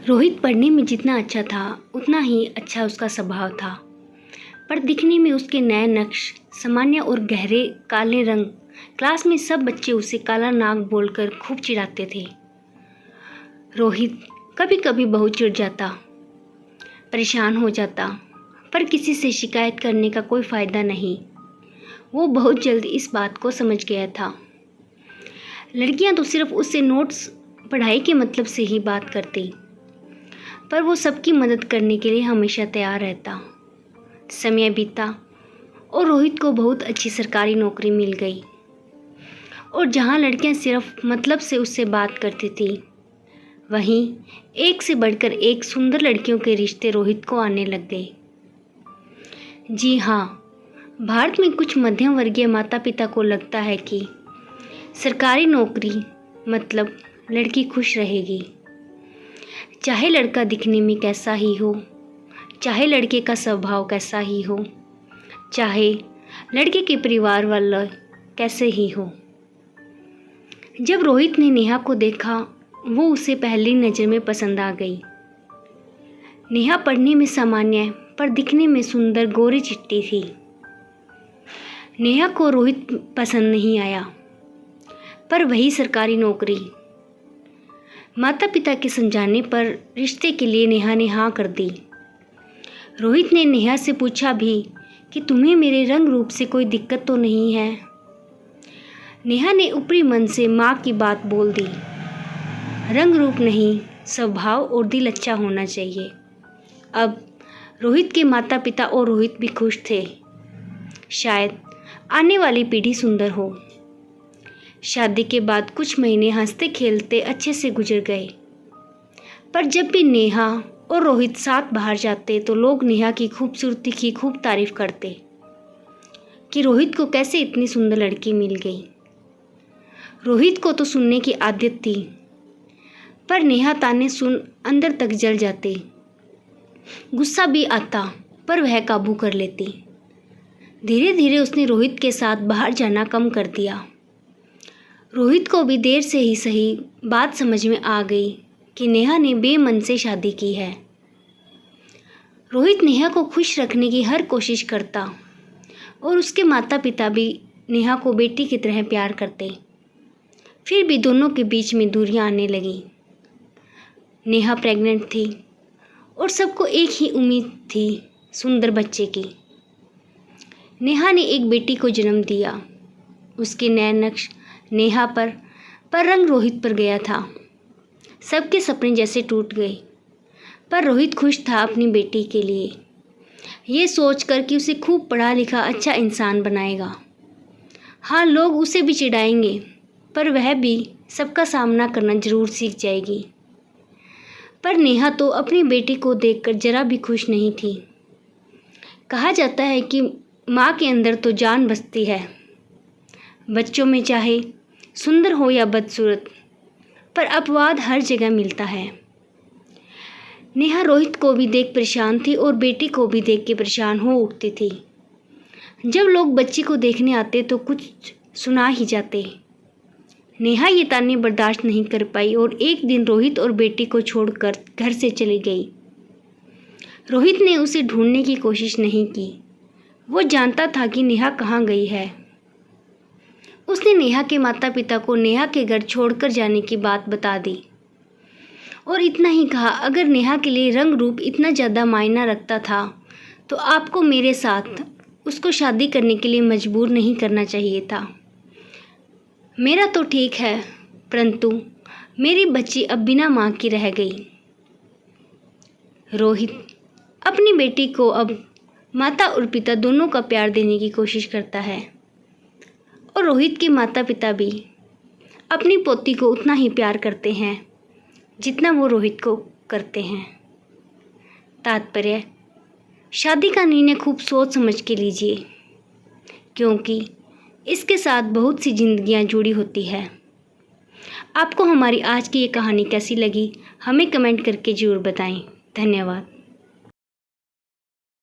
रोहित पढ़ने में जितना अच्छा था उतना ही अच्छा उसका स्वभाव था, पर दिखने में उसके नए नक्श सामान्य और गहरे काले रंग। क्लास में सब बच्चे उसे काला नाग बोलकर खूब चिढ़ाते थे। रोहित कभी कभी बहुत चिढ़ जाता, परेशान हो जाता, पर किसी से शिकायत करने का कोई फ़ायदा नहीं। वो बहुत जल्द इस बात को समझ गया था। लड़कियां तो सिर्फ उससे नोट्स पढ़ाई के मतलब से ही बात करती, पर वो सबकी मदद करने के लिए हमेशा तैयार रहता। समय बीता और रोहित को बहुत अच्छी सरकारी नौकरी मिल गई, और जहाँ लड़कियां सिर्फ मतलब से उससे बात करती थी, वहीं एक से बढ़कर एक सुंदर लड़कियों के रिश्ते रोहित को आने लग गए। जी हाँ, भारत में कुछ मध्यम वर्गीय माता पिता को लगता है कि सरकारी नौकरी मतलब लड़की खुश रहेगी, चाहे लड़का दिखने में कैसा ही हो, चाहे लड़के का स्वभाव कैसा ही हो, चाहे लड़के के परिवार वाले कैसे ही हो। जब रोहित ने नेहा को देखा, वो उसे पहली नज़र में पसंद आ गई। नेहा पढ़ने में सामान्य पर दिखने में सुंदर गोरी चिट्टी थी। नेहा को रोहित पसंद नहीं आया, पर वही सरकारी नौकरी। माता पिता के समझाने पर रिश्ते के लिए नेहा ने हाँ कर दी। रोहित ने नेहा से पूछा भी कि तुम्हें मेरे रंग रूप से कोई दिक्कत तो नहीं है। नेहा ने ऊपरी मन से माँ की बात बोल दी, रंग रूप नहीं, स्वभाव और दिल अच्छा होना चाहिए। अब रोहित के माता पिता और रोहित भी खुश थे। शायद आने वाली पीढ़ी सुंदर हो। शादी के बाद कुछ महीने हंसते खेलते अच्छे से गुजर गए, पर जब भी नेहा और रोहित साथ बाहर जाते तो लोग नेहा की खूबसूरती की खूब तारीफ करते कि रोहित को कैसे इतनी सुंदर लड़की मिल गई। रोहित को तो सुनने की आदत थी, पर नेहा ताने सुन अंदर तक जल जाते। गुस्सा भी आता, पर वह काबू कर लेती। धीरे धीरे उसने रोहित के साथ बाहर जाना कम कर दिया। रोहित को भी देर से ही सही बात समझ में आ गई कि नेहा ने बेमन से शादी की है। रोहित नेहा को खुश रखने की हर कोशिश करता, और उसके माता पिता भी नेहा को बेटी की तरह प्यार करते। फिर भी दोनों के बीच में दूरियां आने लगी। नेहा प्रेग्नेंट थी, और सबको एक ही उम्मीद थी, सुंदर बच्चे की। नेहा ने एक बेटी को जन्म दिया। उसके नए नक्श नेहा पर रंग रोहित पर गया था। सबके सपने जैसे टूट गए, पर रोहित खुश था अपनी बेटी के लिए, ये सोचकर कि उसे खूब पढ़ा लिखा अच्छा इंसान बनाएगा। हाँ, लोग उसे भी चिढ़ाएंगे, पर वह भी सबका सामना करना जरूर सीख जाएगी। पर नेहा तो अपनी बेटी को देखकर जरा भी खुश नहीं थी। कहा जाता है कि माँ के अंदर तो जान बसती है। बच्चों में चाहे सुंदर हो या बदसूरत, पर अपवाद हर जगह मिलता है। नेहा रोहित को भी देख परेशान थी और बेटी को भी देख के परेशान हो उठती थी। जब लोग बच्ची को देखने आते तो कुछ सुना ही जाते। नेहा ये ताने बर्दाश्त नहीं कर पाई और एक दिन रोहित और बेटी को छोड़कर घर से चली गई। रोहित ने उसे ढूंढने की कोशिश नहीं की। वो जानता था कि नेहा कहाँ गई है। उसने नेहा के माता पिता को नेहा के घर छोड़कर जाने की बात बता दी, और इतना ही कहा, अगर नेहा के लिए रंग रूप इतना ज़्यादा मायना रखता था तो आपको मेरे साथ उसको शादी करने के लिए मजबूर नहीं करना चाहिए था। मेरा तो ठीक है, परंतु मेरी बच्ची अब बिना माँ की रह गई। रोहित अपनी बेटी को अब माता और पिता दोनों का प्यार देने की कोशिश करता है, और रोहित के माता पिता भी अपनी पोती को उतना ही प्यार करते हैं जितना वो रोहित को करते हैं। तात्पर्य, शादी का निर्णय खूब सोच समझ के लीजिए, क्योंकि इसके साथ बहुत सी जिंदगियां जुड़ी होती है। आपको हमारी आज की ये कहानी कैसी लगी, हमें कमेंट करके ज़रूर बताएं। धन्यवाद।